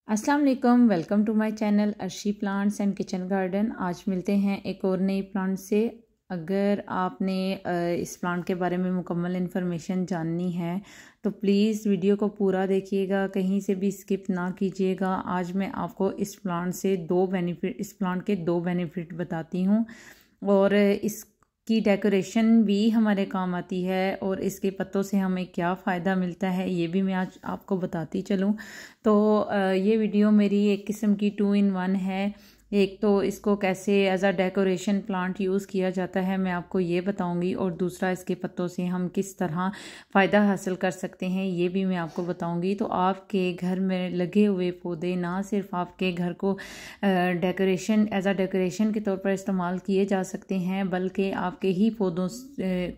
अस्सलाम वालेकुम, welcome to my channel Arshi plants and kitchen garden. आज मिलते हैं एक और नई प्लांट से। अगर आपने इस प्लांट के बारे में मुकम्मल इन्फॉर्मेशन जाननी है तो प्लीज़ वीडियो को पूरा देखिएगा, कहीं से भी स्किप ना कीजिएगा। आज मैं आपको इस प्लांट के दो बेनिफिट बताती हूँ और इसकी डेकोरेशन भी हमारे काम आती है और इसके पत्तों से हमें क्या फ़ायदा मिलता है ये भी मैं आज आपको बताती चलूँ। तो ये वीडियो मेरी एक किस्म की 2 in 1 है। एक तो इसको कैसे as a decoration plant use किया जाता है मैं आपको ये बताऊंगी, और दूसरा इसके पत्तों से हम किस तरह फ़ायदा हासिल कर सकते हैं ये भी मैं आपको बताऊंगी। तो आपके घर में लगे हुए पौधे ना सिर्फ आपके घर को एज अ डेकोरेशन के तौर पर इस्तेमाल किए जा सकते हैं, बल्कि आपके ही पौधों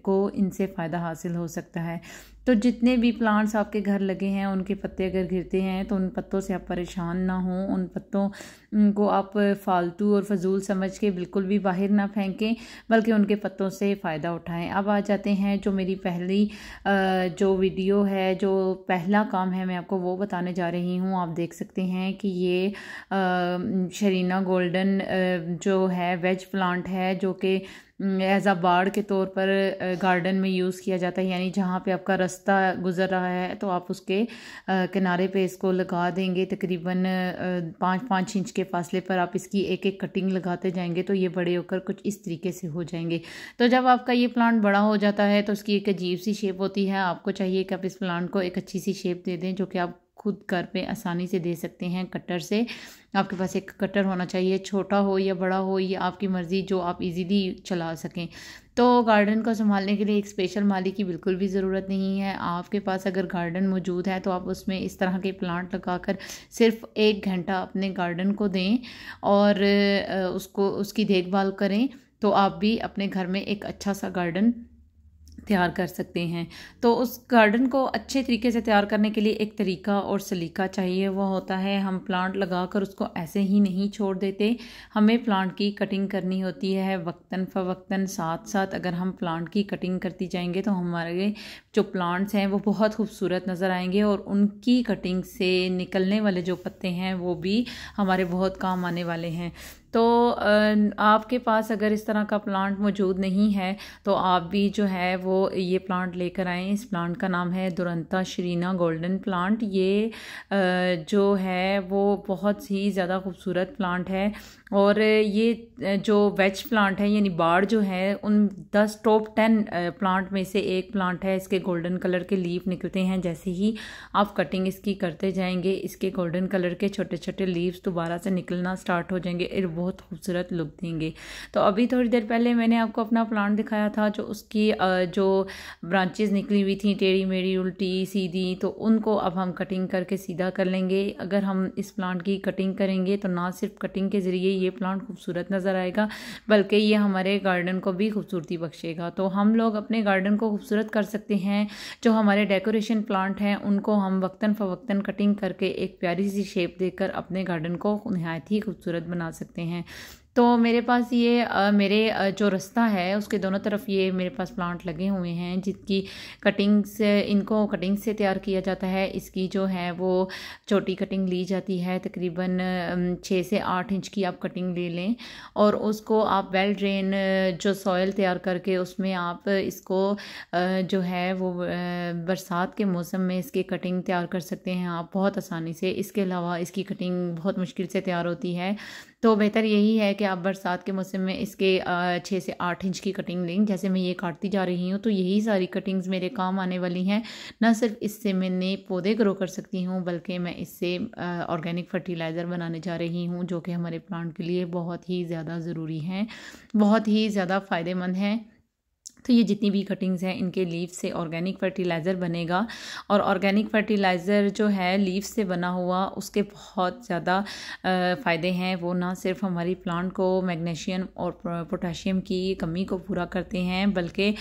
को इनसे फ़ायदा हासिल हो सकता है। तो जितने भी प्लांट्स आपके घर लगे हैं उनके पत्ते अगर गिरते हैं तो उन पत्तों से आप परेशान ना हों, उन पत्तों को आप फालतू और फजूल समझ के बिल्कुल भी बाहर ना फेंकें, बल्कि उनके पत्तों से फ़ायदा उठाएं। अब आ जाते हैं जो मेरी पहली जो वीडियो है, जो पहला काम है मैं आपको वो बताने जा रही हूँ। आप देख सकते हैं कि ये शरीना गोल्डन जो है वेज प्लांट है, जो कि एज अ बाड़ के तौर पर गार्डन में यूज़ किया जाता है। यानी जहाँ पे आपका रास्ता गुजर रहा है तो आप उसके किनारे पे इसको लगा देंगे। तकरीबन 5-5 इंच के फासले पर आप इसकी एक एक कटिंग लगाते जाएंगे तो ये बड़े होकर कुछ इस तरीके से हो जाएंगे। तो जब आपका ये प्लांट बड़ा हो जाता है तो उसकी एक अजीब सी शेप होती है। आपको चाहिए कि आप इस प्लांट को एक अच्छी सी शेप दे दें, जो कि आप खुद घर पे आसानी से दे सकते हैं कटर से। आपके पास एक कटर होना चाहिए, छोटा हो या बड़ा हो ये आपकी मर्ज़ी, जो आप इजीली चला सकें। तो गार्डन को संभालने के लिए एक स्पेशल माली की बिल्कुल भी ज़रूरत नहीं है। आपके पास अगर गार्डन मौजूद है तो आप उसमें इस तरह के प्लांट लगाकर सिर्फ 1 घंटा अपने गार्डन को दें और उसकी देखभाल करें, तो आप भी अपने घर में एक अच्छा सा गार्डन तैयार कर सकते हैं। तो उस गार्डन को अच्छे तरीके से तैयार करने के लिए एक तरीका और सलीका चाहिए। वो होता है, हम प्लांट लगाकर उसको ऐसे ही नहीं छोड़ देते, हमें प्लांट की कटिंग करनी होती है वक्तन फ़वक्तन। साथ साथ अगर हम प्लांट की कटिंग करती जाएंगे तो हमारे जो प्लांट्स हैं वो बहुत खूबसूरत नज़र आएंगे और उनकी कटिंग से निकलने वाले जो पत्ते हैं वो भी हमारे बहुत काम आने वाले हैं। तो आपके पास अगर इस तरह का प्लांट मौजूद नहीं है तो आप भी जो है वो ये प्लांट लेकर आएँ। इस प्लांट का नाम है दुरंता शरीना गोल्डन प्लांट। ये जो है वो बहुत ही ज़्यादा खूबसूरत प्लांट है और ये जो वेज प्लांट है यानी बाड़ जो है उन 10 टॉप 10 प्लांट में से एक प्लांट है। इसके गोल्डन कलर के लीफ निकलते हैं, जैसे ही आप कटिंग इसकी करते जाएंगे इसके गोल्डन कलर के छोटे छोटे लीव्स दोबारा से निकलना स्टार्ट हो जाएंगे और बहुत खूबसूरत लुक देंगे। तो अभी थोड़ी देर पहले मैंने आपको अपना प्लांट दिखाया था, जो उसकी जो ब्रांचेस निकली हुई थी टेढ़ी मेढ़ी उल्टी सीधी, तो उनको अब हम कटिंग करके सीधा कर लेंगे। अगर हम इस प्लांट की कटिंग करेंगे तो ना सिर्फ कटिंग के ज़रिए ये प्लांट खूबसूरत नज़र आएगा, बल्कि ये हमारे गार्डन को भी खूबसूरती बख्शेगा। तो हम लोग अपने गार्डन को खूबसूरत कर सकते हैं। जो हमारे डेकोरेशन प्लांट हैं उनको हम वक्तन फ़वक्तन कटिंग करके एक प्यारी सी शेप देकर अपने गार्डन को नहायत ही खूबसूरत बना सकते हैं। तो मेरे पास ये मेरे जो रास्ता है उसके दोनों तरफ ये मेरे पास प्लांट लगे हुए हैं, जिसकी इनको कटिंग से तैयार किया जाता है। इसकी जो है वो छोटी कटिंग ली जाती है, तकरीबन 6 से 8 इंच की आप कटिंग ले लें और उसको आप वेल ड्रेन जो सॉयल तैयार करके उसमें आप इसको जो है वो बरसात के मौसम में इसकी कटिंग तैयार कर सकते हैं आप बहुत आसानी से। इसके अलावा इसकी कटिंग बहुत मुश्किल से तैयार होती है, तो बेहतर यही है कि आप बरसात के मौसम में इसके 6 से 8 इंच की कटिंग लें। जैसे मैं ये काटती जा रही हूँ तो यही सारी कटिंग्स मेरे काम आने वाली हैं। न सिर्फ इससे मैं नए पौधे ग्रो कर सकती हूँ, बल्कि मैं इससे ऑर्गेनिक फर्टिलाइज़र बनाने जा रही हूँ, जो कि हमारे प्लांट के लिए बहुत ही ज़्यादा ज़रूरी हैं, बहुत ही ज़्यादा फ़ायदेमंद हैं। तो ये जितनी भी कटिंग्स हैं इनके लीफ से ऑर्गेनिक फर्टिलाइज़र बनेगा और ऑर्गेनिक फर्टिलाइज़र जो है लीफ से बना हुआ उसके बहुत ज़्यादा फ़ायदे हैं। वो ना सिर्फ हमारी प्लांट को मैग्नीशियम और पोटाशियम की कमी को पूरा करते हैं, बल्कि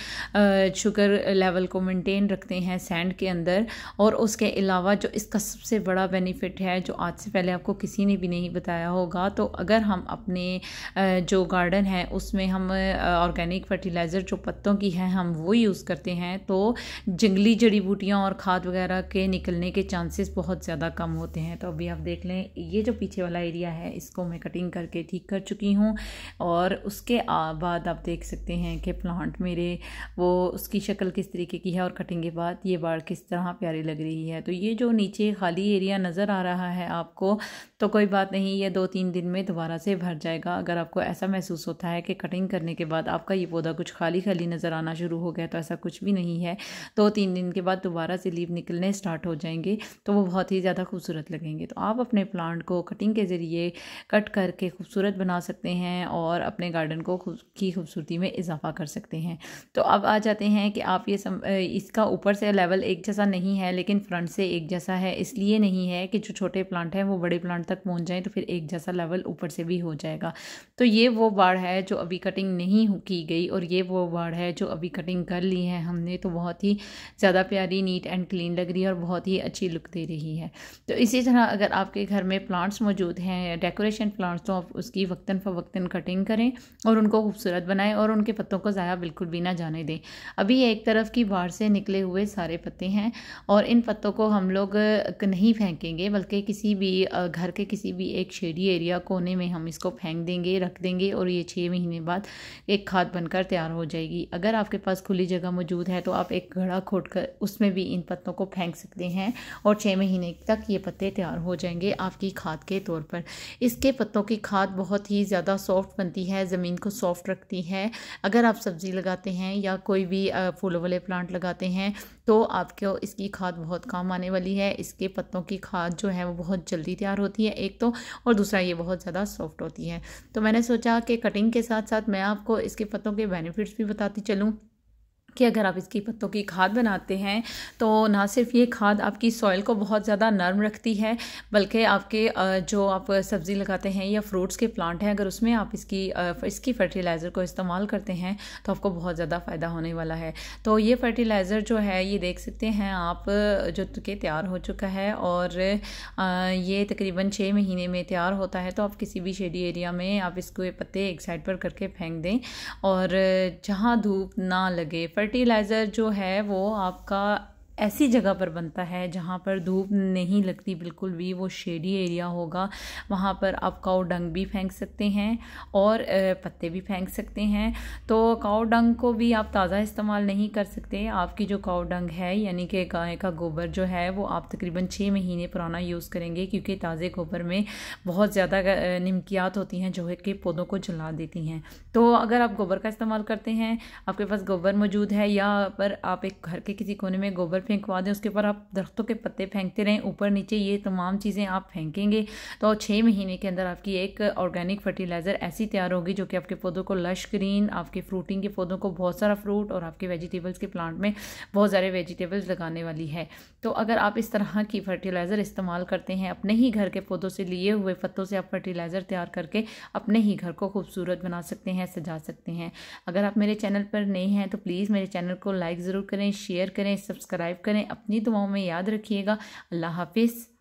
शुगर लेवल को मेंटेन रखते हैं सैंड के अंदर। और उसके अलावा जो इसका सबसे बड़ा बेनिफिट है, जो आज से पहले आपको किसी ने भी नहीं बताया होगा, तो अगर हम अपने जो गार्डन है उसमें हम ऑर्गेनिक फर्टिलाइज़र जो पत्तों की है हम वो यूज़ करते हैं तो जंगली जड़ी बूटियाँ और खाद वगैरह के निकलने के चांसेस बहुत ज़्यादा कम होते हैं। तो अभी आप देख लें, ये जो पीछे वाला एरिया है इसको मैं कटिंग करके ठीक कर चुकी हूँ और उसके बाद आप देख सकते हैं कि प्लांट मेरे वो उसकी शक्ल किस तरीके की है और कटिंग के बाद ये बाड़ किस तरह प्यारी लग रही है। तो ये जो नीचे खाली एरिया नज़र आ रहा है आपको, तो कोई बात नहीं, ये 2-3 दिन में दोबारा से भर जाएगा। अगर आपको ऐसा महसूस होता है कि कटिंग करने के बाद आपका ये पौधा कुछ खाली खाली नज़र आना शुरू हो गया, तो ऐसा कुछ भी नहीं है। 2-3 दिन के बाद दोबारा से लीव निकलने स्टार्ट हो जाएंगे तो वो बहुत ही ज़्यादा खूबसूरत लगेंगे। तो आप अपने प्लांट को कटिंग के ज़रिए कट करके खूबसूरत बना सकते हैं और अपने गार्डन को की खूबसूरती में इजाफा कर सकते हैं। तो अब आ जाते हैं कि आप ये इसका ऊपर से लेवल एक जैसा नहीं है लेकिन फ्रंट से एक जैसा है। इसलिए नहीं है कि जो छोटे प्लांट हैं वो बड़े प्लांट तक पहुंच जाएं तो फिर एक जैसा लेवल ऊपर से भी हो जाएगा। तो ये वो बाड़ है जो अभी कटिंग नहीं की गई और ये वो बाड़ है जो अभी कटिंग कर ली है हमने। तो बहुत ही ज़्यादा प्यारी, नीट एंड क्लीन लग रही है और बहुत ही अच्छी लुक दे रही है। तो इसी तरह अगर आपके घर में प्लांट्स मौजूद हैं, डेकोरेशन प्लांट्स, तो आप उसकी वक्तन फ़वक्तन कटिंग करें और उनको खूबसूरत बनाएं और उनके पत्तों को ज़ाया बिल्कुल भी ना जाने दें। अभी एक तरफ की बाड़ से निकले हुए सारे पत्ते हैं और इन पत्तों को हम लोग नहीं फेंकेंगे बल्कि किसी भी घर के किसी भी एक शेडी एरिया कोने में हम इसको फेंक देंगे, रख देंगे और ये 6 महीने बाद एक खाद बनकर तैयार हो जाएगी। अगर आपके पास खुली जगह मौजूद है तो आप एक घड़ा खोदकर उसमें भी इन पत्तों को फेंक सकते हैं और 6 महीने तक ये पत्ते तैयार हो जाएंगे आपकी खाद के तौर पर। इसके पत्तों की खाद बहुत ही ज़्यादा सॉफ्ट बनती है, ज़मीन को सॉफ्ट रखती है। अगर आप सब्ज़ी लगाते हैं या कोई भी फूलों वाले प्लांट लगाते हैं तो आपको इसकी खाद बहुत काम आने वाली है। इसके पत्तों की खाद जो है वो बहुत जल्दी तैयार होती है एक तो, और दूसरा ये बहुत ज़्यादा सॉफ्ट होती है। तो मैंने सोचा कि कटिंग के साथ साथ मैं आपको इसके पत्तों के बेनिफिट्स भी बताती चलूँ कि अगर आप इसकी पत्तों की खाद बनाते हैं तो ना सिर्फ ये खाद आपकी सॉइल को बहुत ज़्यादा नरम रखती है बल्कि आपके जो आप सब्ज़ी लगाते हैं या फ्रूट्स के प्लांट हैं अगर उसमें आप इसकी फर्टिलाइज़र को इस्तेमाल करते हैं तो आपको बहुत ज़्यादा फ़ायदा होने वाला है। तो ये फर्टिलाइज़र जो है ये देख सकते हैं आप, जो कि तैयार हो चुका है और ये तकरीबन 6 महीने में तैयार होता है। तो आप किसी भी शेडी एरिया में आप इसको पत्ते एक साइड पर करके फेंक दें और जहाँ धूप ना लगे। फर्टिलाइज़र जो है वो आपका ऐसी जगह पर बनता है जहाँ पर धूप नहीं लगती बिल्कुल भी, वो शेडी एरिया होगा, वहाँ पर आप काऊ डंग भी फेंक सकते हैं और पत्ते भी फेंक सकते हैं। तो काऊ डंग को भी आप ताज़ा इस्तेमाल नहीं कर सकते। आपकी जो काऊ डंग है यानी कि गाय का गोबर जो है वो आप तकरीबन 6 महीने पुराना यूज़ करेंगे क्योंकि ताज़े गोबर में बहुत ज़्यादा निमकियात होती हैं जो है कि पौधों को जला देती हैं। तो अगर आप गोबर का इस्तेमाल करते हैं, आपके पास गोबर मौजूद है या पर आप एक घर के किसी कोने में गोबर फेंकवा दें, उसके ऊपर आप दरख्तों के पत्ते फेंकते रहें, ऊपर नीचे ये तमाम चीज़ें आप फेंकेंगे तो 6 महीने के अंदर आपकी एक ऑर्गेनिक फर्टिलाइज़र ऐसी तैयार होगी जो कि आपके पौधों को लश ग्रीन, आपके फ्रूटिंग के पौधों को बहुत सारा फ्रूट और आपके वेजिटेबल्स के प्लांट में बहुत सारे वेजिटेबल्स लगाने वाली है। तो अगर आप इस तरह की फर्टिलाइज़र इस्तेमाल करते हैं, अपने ही घर के पौधों से लिए हुए पत्तों से आप फर्टिलाइज़र तैयार करके अपने ही घर को खूबसूरत बना सकते हैं, सजा सकते हैं। अगर आप मेरे चैनल पर नए हैं तो प्लीज़ मेरे चैनल को लाइक ज़रूर करें, शेयर करें, सब्सक्राइब करें। अपनी दुआओं में याद रखिएगा। अल्लाह हाफिज़।